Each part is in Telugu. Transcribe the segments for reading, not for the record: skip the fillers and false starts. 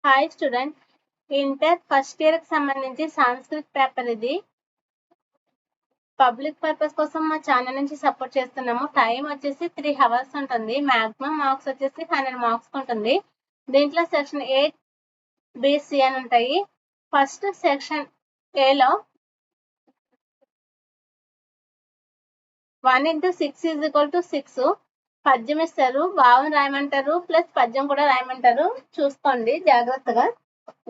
Hi student, inter first year కి సంబంధించి సంస్కృత్ పేపర్ ఇది. పబ్లిక్ పర్పస్ కోసం మా ఛానల్ నుంచి సపోర్ట్ చేస్తున్నాము. టైం వచ్చేసి 3 hours ఉంటుంది. మాక్సిమం మార్క్స్ వచ్చేసి 100 మార్క్స్ ఉంటుంది. దీంట్లో సెక్షన్ 8 BC అని ఉంటాయి. ఫస్ట్ సెక్షన్ ఏలో 1 into 6 = 6 పద్యం ఇస్తారు, భావం రాయమంటారు, ప్లస్ పద్యం కూడా రాయమంటారు. చూసుకోండి జాగ్రత్తగా.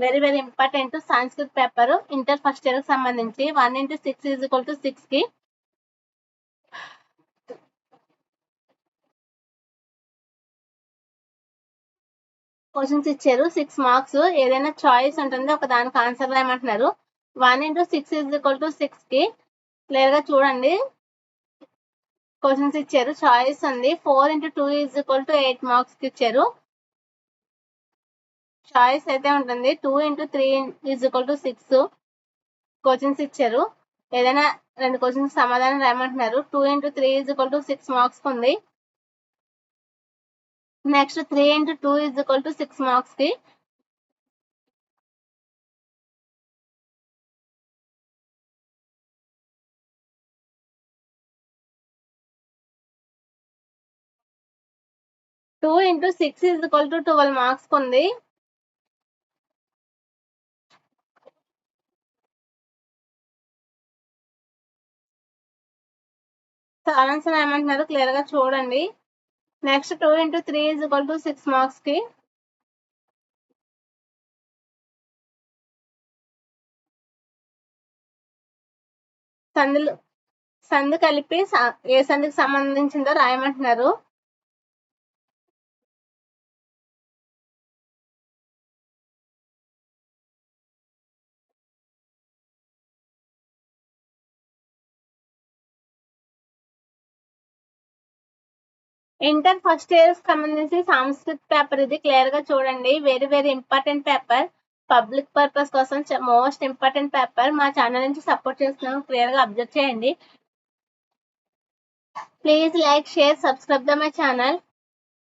Very very important Sanskrit paper inter first year కి సంబంధించి. 1 into 6 = 6 కి క్వశ్చన్స్ ఇచ్చారు. 6 మార్క్స్, ఏదైనా చాయిస్ ఉంటుంది, ఒక దానికి ఆన్సర్ రాయమంటున్నారు. 1 into 6 = 6 కి క్లియర్ గా చూడండి. క్వశ్చన్స్ ఇచ్చారు, చాయిస్ ఉంది. 4 into 2 = 8 మార్క్స్ కి ఇచ్చారు. చాయిస్ అయితే ఉంటుంది. 2 into 3 = 6 క్వశ్చన్స్ ఇచ్చారు. ఏదైనా 2 క్వశ్చన్స్ సమాధానం రాయమంటున్నారు. 2 into 3 = 6 మార్క్స్ ఉంది. నెక్స్ట్ 3 into 2 = 6 మార్క్స్ కి టూ ఇంటూ 6 = 12 మార్క్స్ ఉంది. ఆన్సర్ ఏమంటున్నారు క్లియర్ గా చూడండి. నెక్స్ట్ 2 into 3 = 6 మార్క్స్ కి సందు కలిపి ఏ సందుకి సంబంధించిందో రాయమంటున్నారు. ఇంటర్ ఫస్ట్ ఇయర్ సంబంధించి సంస్కృత్ పేపర్ ఇది. క్లియర్ గా చూడండి. Very very important paper. Public purpose కోసం మోస్ట్ ఇంపార్టెంట్ పేపర్. మా ఛానల్ నుంచి సపోర్ట్ చేస్తున్నాం. క్లియర్ గా అబ్జర్వ్ చేయండి. Please like, share, subscribe the my channel.